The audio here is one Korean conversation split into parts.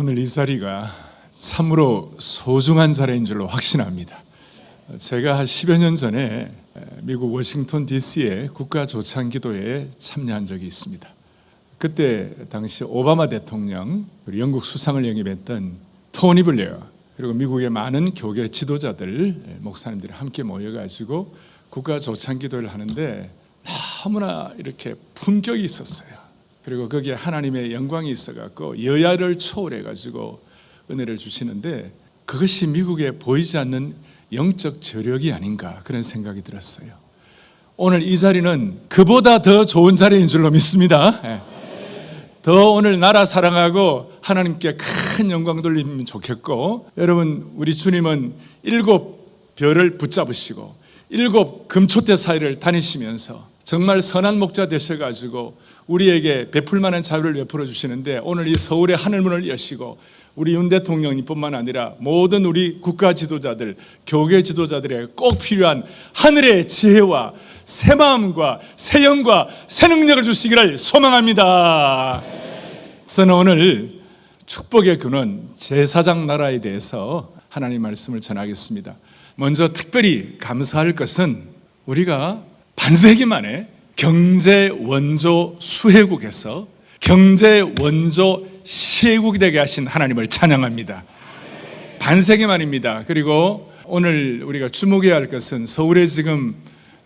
오늘 이 자리가 참으로 소중한 자리인 줄로 확신합니다. 제가 한 10여 년 전에 미국 워싱턴 DC의 국가조창기도회에 참여한 적이 있습니다. 그때 당시 오바마 대통령, 그리고 영국 수상을 영입했던 토니 블레어, 그리고 미국의 많은 교계 지도자들, 목사님들이 함께 모여가지고 국가조창기도회를 하는데 너무나 이렇게 품격이 있었어요. 그리고 거기에 하나님의 영광이 있어갖고 여야를 초월해가지고 은혜를 주시는데, 그것이 미국에 보이지 않는 영적 저력이 아닌가 그런 생각이 들었어요. 오늘 이 자리는 그보다 더 좋은 자리인 줄로 믿습니다. 더 오늘 나라 사랑하고 하나님께 큰 영광 돌리면 좋겠고, 여러분, 우리 주님은 7 별을 붙잡으시고 7 금초대 사이를 다니시면서 정말 선한 목자 되셔가지고 우리에게 베풀 만한 자유를 베풀어 주시는데, 오늘 이 서울의 하늘문을 여시고 우리 윤 대통령뿐만 아니라 모든 우리 국가 지도자들, 교계 지도자들에게 꼭 필요한 하늘의 지혜와 새 마음과 새 영과 새 능력을 주시기를 소망합니다. 저는 오늘 축복의 근원 제사장 나라에 대해서 하나님 말씀을 전하겠습니다. 먼저 특별히 감사할 것은 우리가 반세기 만에 경제 원조 수혜국에서 경제 원조 시혜국이 되게 하신 하나님을 찬양합니다. 반세기 만입니다. 그리고 오늘 우리가 주목해야 할 것은 서울에 지금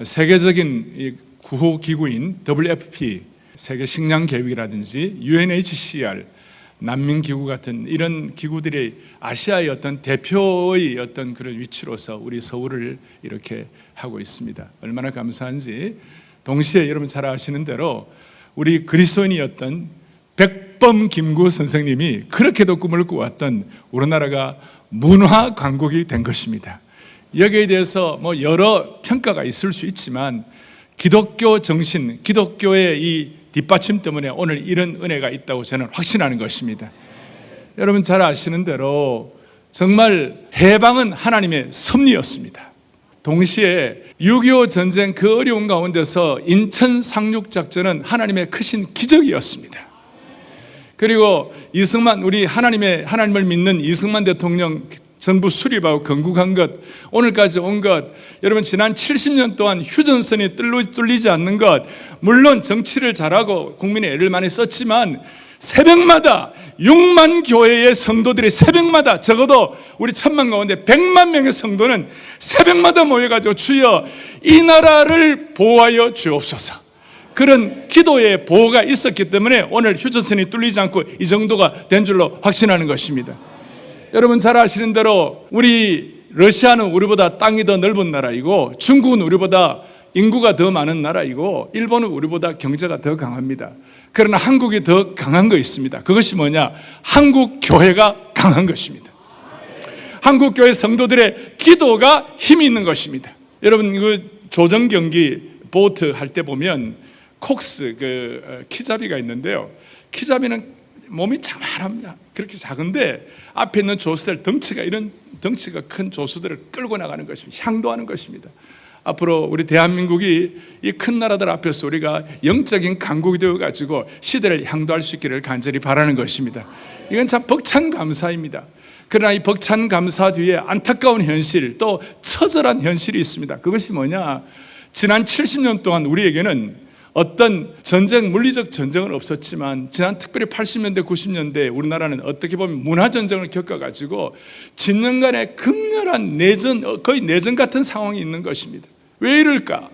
세계적인 구호기구인 WFP, 세계식량계획이라든지 UNHCR, 난민기구 같은 이런 기구들이 아시아의 어떤 대표의 어떤 그런 위치로서 우리 서울을 이렇게 하고 있습니다. 얼마나 감사한지. 동시에 여러분 잘 아시는 대로 우리 그리스도인이었던 백범 김구 선생님이 그렇게도 꿈을 꾸었던 우리나라가 문화 강국이 된 것입니다. 여기에 대해서 여러 평가가 있을 수 있지만 기독교 정신, 기독교의 이 뒷받침 때문에 오늘 이런 은혜가 있다고 저는 확신하는 것입니다. 여러분 잘 아시는 대로 정말 해방은 하나님의 섭리였습니다. 동시에 6.25 전쟁 그 어려운 가운데서 인천 상륙작전은 하나님의 크신 기적이었습니다. 그리고 이승만, 우리 하나님을 믿는 이승만 대통령 정부 수립하고 건국한 것, 오늘까지 온 것, 여러분 지난 70년 동안 휴전선이 뚫리지 않는 것, 물론 정치를 잘하고 국민의 애를 많이 썼지만 새벽마다 6만 교회의 성도들이 새벽마다 적어도 우리 1000만 가운데 100만 명의 성도는 새벽마다 모여가지고 주여 이 나라를 보호하여 주옵소서, 그런 기도의 보호가 있었기 때문에 오늘 휴전선이 뚫리지 않고 이 정도가 된 줄로 확신하는 것입니다. 여러분 잘 아시는 대로 우리 러시아는 우리보다 땅이 더 넓은 나라이고, 중국은 우리보다 인구가 더 많은 나라이고, 일본은 우리보다 경제가 더 강합니다. 그러나 한국이 더 강한 거 있습니다. 그것이 뭐냐? 한국 교회가 강한 것입니다. 한국 교회 성도들의 기도가 힘이 있는 것입니다. 여러분 그 조정 경기 보트 할 때 보면 콕스 키잡이가 있는데요. 키잡이는 몸이 자만합니다. 그렇게 작은데 앞에 있는 조수들 이런 덩치가 큰 조수들을 끌고 나가는 것입니다. 향도하는 것입니다. 앞으로 우리 대한민국이 이 큰 나라들 앞에서 우리가 영적인 강국이 되어가지고 시대를 향도할 수 있기를 간절히 바라는 것입니다. 이건 참 벅찬 감사입니다. 그러나 이 벅찬 감사 뒤에 안타까운 현실, 또 처절한 현실이 있습니다. 그것이 뭐냐? 지난 70년 동안 우리에게는 어떤 전쟁, 물리적 전쟁은 없었지만 지난 특별히 80년대, 90년대 우리나라는 어떻게 보면 문화전쟁을 겪어가지고 진영간의 극렬한 내전, 거의 내전 같은 상황이 있는 것입니다. 왜 이럴까?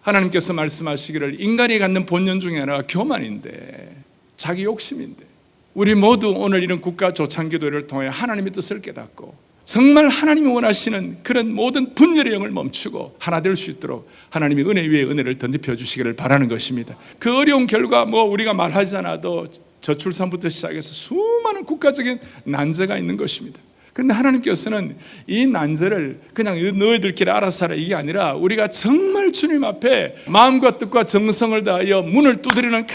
하나님께서 말씀하시기를 인간이 갖는 본능 중에 하나가 교만인데, 자기 욕심인데, 우리 모두 오늘 이런 국가 조창기도회를 통해 하나님의 뜻을 깨닫고 정말 하나님이 원하시는 그런 모든 분열의 영을 멈추고 하나 될 수 있도록 하나님이 은혜 위에 은혜를 덧입혀 주시기를 바라는 것입니다. 그 어려운 결과 우리가 말하지 않아도 저출산부터 시작해서 수많은 국가적인 난제가 있는 것입니다. 그런데 하나님께서는 이 난제를 그냥 너희들끼리 알아서 하라 이게 아니라 우리가 정말 주님 앞에 마음과 뜻과 정성을 다하여 문을 두드리는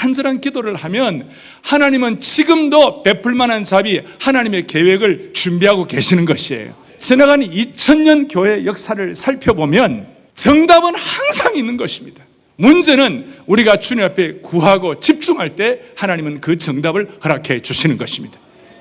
간절한 기도를 하면 하나님은 지금도 베풀 만한 자비, 하나님의 계획을 준비하고 계시는 것이에요. 지나간 2000년 교회 역사를 살펴보면 정답은 항상 있는 것입니다. 문제는 우리가 주님 앞에 구하고 집중할 때 하나님은 그 정답을 허락해 주시는 것입니다.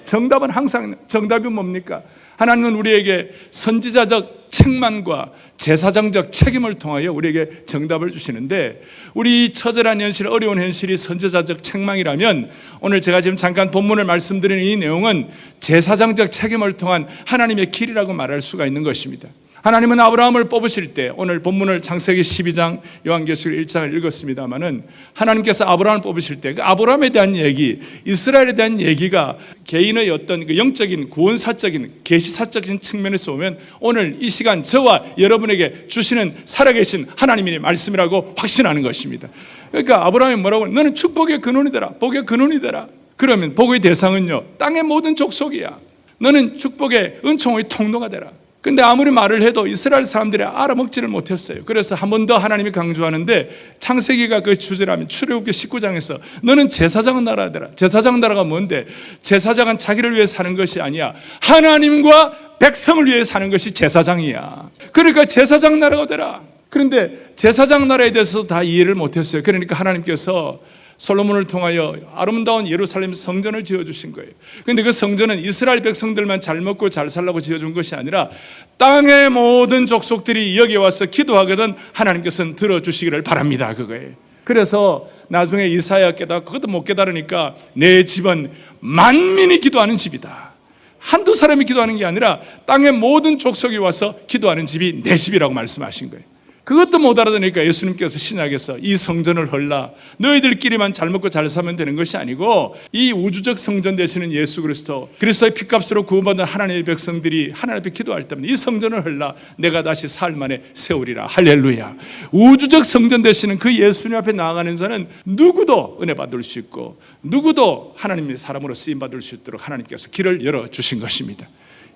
정답은 항상 정답이 뭡니까? 하나님은 우리에게 선지자적 책망과 제사장적 책임을 통하여 우리에게 정답을 주시는데, 우리 처절한 현실, 어려운 현실이 선지자적 책망이라면 오늘 제가 지금 잠깐 본문을 말씀드리는 이 내용은 제사장적 책임을 통한 하나님의 길이라고 말할 수가 있는 것입니다. 하나님은 아브라함을 뽑으실 때, 오늘 본문을 창세기 12장 요한계시록 1장을 읽었습니다마는 하나님께서 아브라함을 뽑으실 때 그 아브라함에 대한 얘기, 이스라엘에 대한 얘기가 개인의 어떤 그 영적인 구원사적인 계시사적인 측면에서 보면 오늘 이 시간 저와 여러분에게 주시는 살아계신 하나님의 말씀이라고 확신하는 것입니다. 그러니까 아브라함이 뭐라고 하냐? 너는 축복의 근원이 되라, 복의 근원이 되라. 그러면 복의 대상은요, 땅의 모든 족속이야. 너는 축복의 은총의 통로가 되라. 근데 아무리 말을 해도 이스라엘 사람들이 알아먹지를 못했어요. 그래서 한 번 더 하나님이 강조하는데, 창세기가 그 주제라면 출애굽기 19장에서 너는 제사장 나라가 되라. 제사장 나라가 뭔데? 제사장은 자기를 위해 사는 것이 아니야. 하나님과 백성을 위해 사는 것이 제사장이야. 그러니까 제사장 나라가 되라. 그런데 제사장 나라에 대해서 다 이해를 못했어요. 그러니까 하나님께서 솔로몬을 통하여 아름다운 예루살렘 성전을 지어주신 거예요. 그런데 그 성전은 이스라엘 백성들만 잘 먹고 잘 살라고 지어준 것이 아니라 땅의 모든 족속들이 여기 와서 기도하거든 하나님께서는 들어주시기를 바랍니다. 그거예요. 그래서 나중에 이사야 깨닫고 그것도 못 깨달으니까 내 집은 만민이 기도하는 집이다. 한두 사람이 기도하는 게 아니라 땅의 모든 족속이 와서 기도하는 집이 내 집이라고 말씀하신 거예요. 그것도 못 알아듣으니까 예수님께서 신약에서 이 성전을 헐라, 너희들끼리만 잘 먹고 잘 사면 되는 것이 아니고 이 우주적 성전 되시는 예수 그리스도의 피값으로 구원받은 하나님의 백성들이 하나님 앞에 기도할 때면 이 성전을 헐라, 내가 다시 사흘 만에 세우리라. 할렐루야. 우주적 성전 되시는 그 예수님 앞에 나아가는 자는 누구도 은혜 받을 수 있고 누구도 하나님의 사람으로 쓰임 받을 수 있도록 하나님께서 길을 열어주신 것입니다.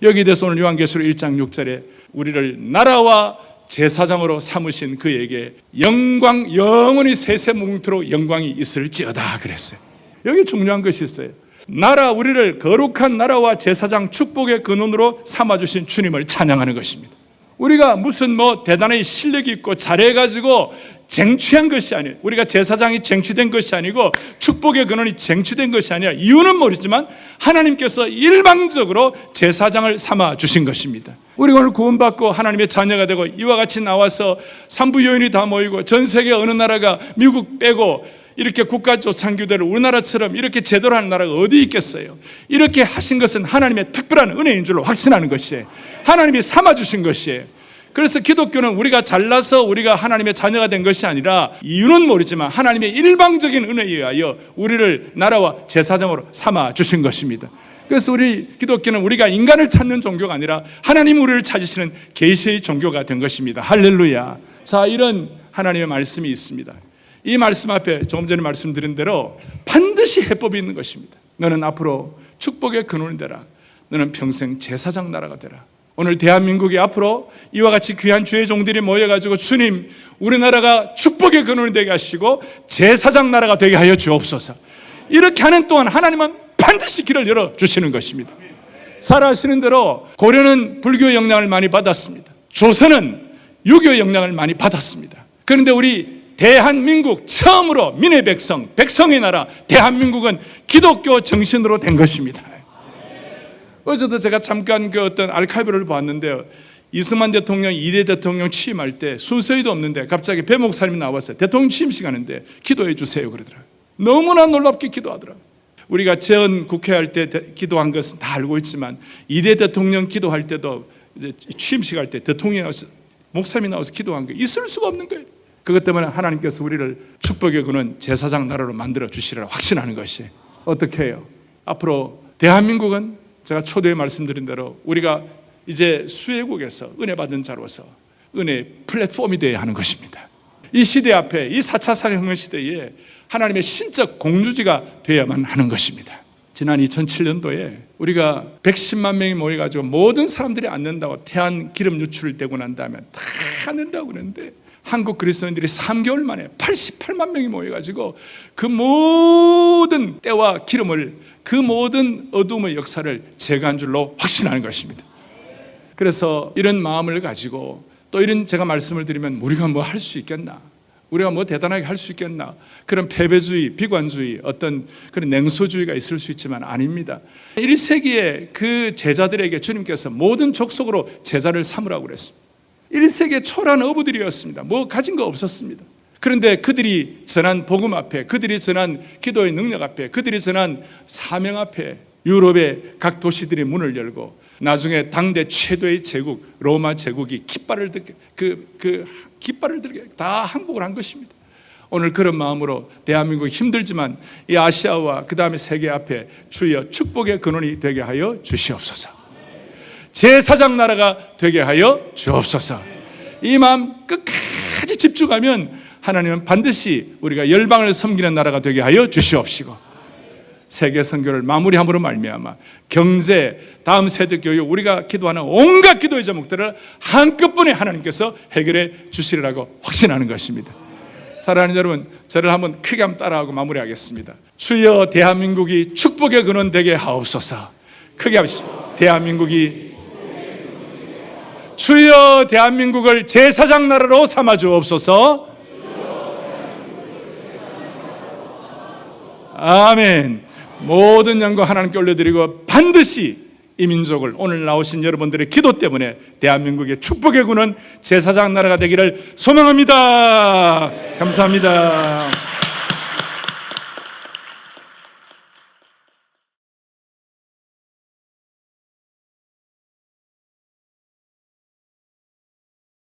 여기에 대해서 오늘 요한계시록 1장 6절에 우리를 나라와 제사장으로 삼으신 그에게 영광, 영원히 세세무궁토록 영광이 있을지어다 그랬어요. 여기 중요한 것이 있어요. 나라, 우리를 거룩한 나라와 제사장 축복의 근원으로 삼아주신 주님을 찬양하는 것입니다. 우리가 무슨 대단히 실력이 있고 잘해가지고 쟁취한 것이 아니에요. 우리가 제사장이 쟁취된 것이 아니고 축복의 근원이 쟁취된 것이 아니라, 이유는 모르지만 하나님께서 일방적으로 제사장을 삼아 주신 것입니다. 우리가 오늘 구원받고 하나님의 자녀가 되고 이와 같이 나와서 산부 요인이 다 모이고 전 세계 어느 나라가 미국 빼고 이렇게 국가 조창교대를 우리나라처럼 이렇게 제대로 하는 나라가 어디 있겠어요? 이렇게 하신 것은 하나님의 특별한 은혜인 줄로 확신하는 것이에요. 하나님이 삼아주신 것이에요. 그래서 기독교는 우리가 잘나서 우리가 하나님의 자녀가 된 것이 아니라, 이유는 모르지만 하나님의 일방적인 은혜에 의하여 우리를 나라와 제사장으로 삼아주신 것입니다. 그래서 우리 기독교는 우리가 인간을 찾는 종교가 아니라 하나님 우리를 찾으시는 계시의 종교가 된 것입니다. 할렐루야. 자, 이런 하나님의 말씀이 있습니다. 이 말씀 앞에 조금 전에 말씀드린 대로 반드시 해법이 있는 것입니다. 너는 앞으로 축복의 근원이 되라. 너는 평생 제사장 나라가 되라. 오늘 대한민국이 앞으로 이와 같이 귀한 주의 종들이 모여가지고 주님, 우리나라가 축복의 근원이 되게 하시고 제사장 나라가 되게 하여 주옵소서. 이렇게 하는 동안 하나님은 반드시 길을 열어주시는 것입니다. 잘 아시는 대로 고려는 불교의 영향을 많이 받았습니다. 조선은 유교의 영향을 많이 받았습니다. 그런데 우리 대한민국 처음으로 민의 백성, 백성의 나라 대한민국은 기독교 정신으로 된 것입니다. 어제도 제가 잠깐 그 어떤 알카이브를 봤는데요, 이승만 대통령 2대 대통령 취임할 때 순서에도 없는데 갑자기 배 목사님이 나왔어요. 대통령 취임식 하는데 기도해 주세요 그러더라고요. 너무나 놀랍게 기도하더라고요. 우리가 전 국회할 때 기도한 것은 다 알고 있지만 2대 대통령 기도할 때도 이제 취임식 할 때 대통령이 나와서 목사님이 나와서 기도한 게 있을 수가 없는 거예요. 그것 때문에 하나님께서 우리를 축복의 근원 제사장 나라로 만들어 주시리라 확신하는 것이. 어떻게 해요? 앞으로 대한민국은 제가 초대에 말씀드린 대로 우리가 이제 수혜국에서 은혜 받은 자로서 은혜의 플랫폼이 되어야 하는 것입니다. 이 시대 앞에, 이 4차 산업혁명 시대에 하나님의 신적 공주지가 되어야만 하는 것입니다. 지난 2007년도에 우리가 110만 명이 모여가지고 모든 사람들이 앉는다고 태안 기름 유출을 되고 난 다음에 다 앉는다고 그랬는데, 한국 그리스도인들이 3개월 만에 88만 명이 모여가지고 그 모든 때와 기름을, 그 모든 어둠의 역사를 제거한 줄로 확신하는 것입니다. 그래서 이런 마음을 가지고 또 이런 제가 말씀을 드리면 우리가 뭐 할 수 있겠나? 우리가 뭐 대단하게 할 수 있겠나? 그런 패배주의, 비관주의, 어떤 그런 냉소주의가 있을 수 있지만 아닙니다. 1세기에 그 제자들에게 주님께서 모든 족속으로 제자를 삼으라고 그랬습니다. 1세기의 초라한 어부들이었습니다. 뭐 가진 거 없었습니다. 그런데 그들이 전한 복음 앞에, 그들이 전한 기도의 능력 앞에, 그들이 전한 사명 앞에 유럽의 각 도시들이 문을 열고 나중에 당대 최대의 제국 로마 제국이 깃발을 들게 깃발을 들게 다 항복을 한 것입니다. 오늘 그런 마음으로 대한민국 힘들지만 이 아시아와 그 다음에 세계 앞에 주여 축복의 근원이 되게 하여 주시옵소서. 제사장 나라가 되게 하여 주옵소서. 이 마음 끝까지 집중하면 하나님은 반드시 우리가 열방을 섬기는 나라가 되게 하여 주시옵시고 세계 선교를 마무리함으로 말미암아 경제, 다음 세대 교육, 우리가 기도하는 온갖 기도의 제목들을 한꺼번에 하나님께서 해결해 주시리라고 확신하는 것입니다. 사랑하는 여러분, 저를 한번 크게 한번 따라하고 마무리하겠습니다. 주여 대한민국이 축복의 근원 되게 하옵소서. 크게 하십시오. 대한민국이 주여 대한민국을 제사장 나라로 삼아 주옵소서. 아멘. 모든 영광 하나님께 올려드리고 반드시 이 민족을 오늘 나오신 여러분들의 기도 때문에 대한민국의 축복의 군은 제사장 나라가 되기를 소망합니다. 감사합니다.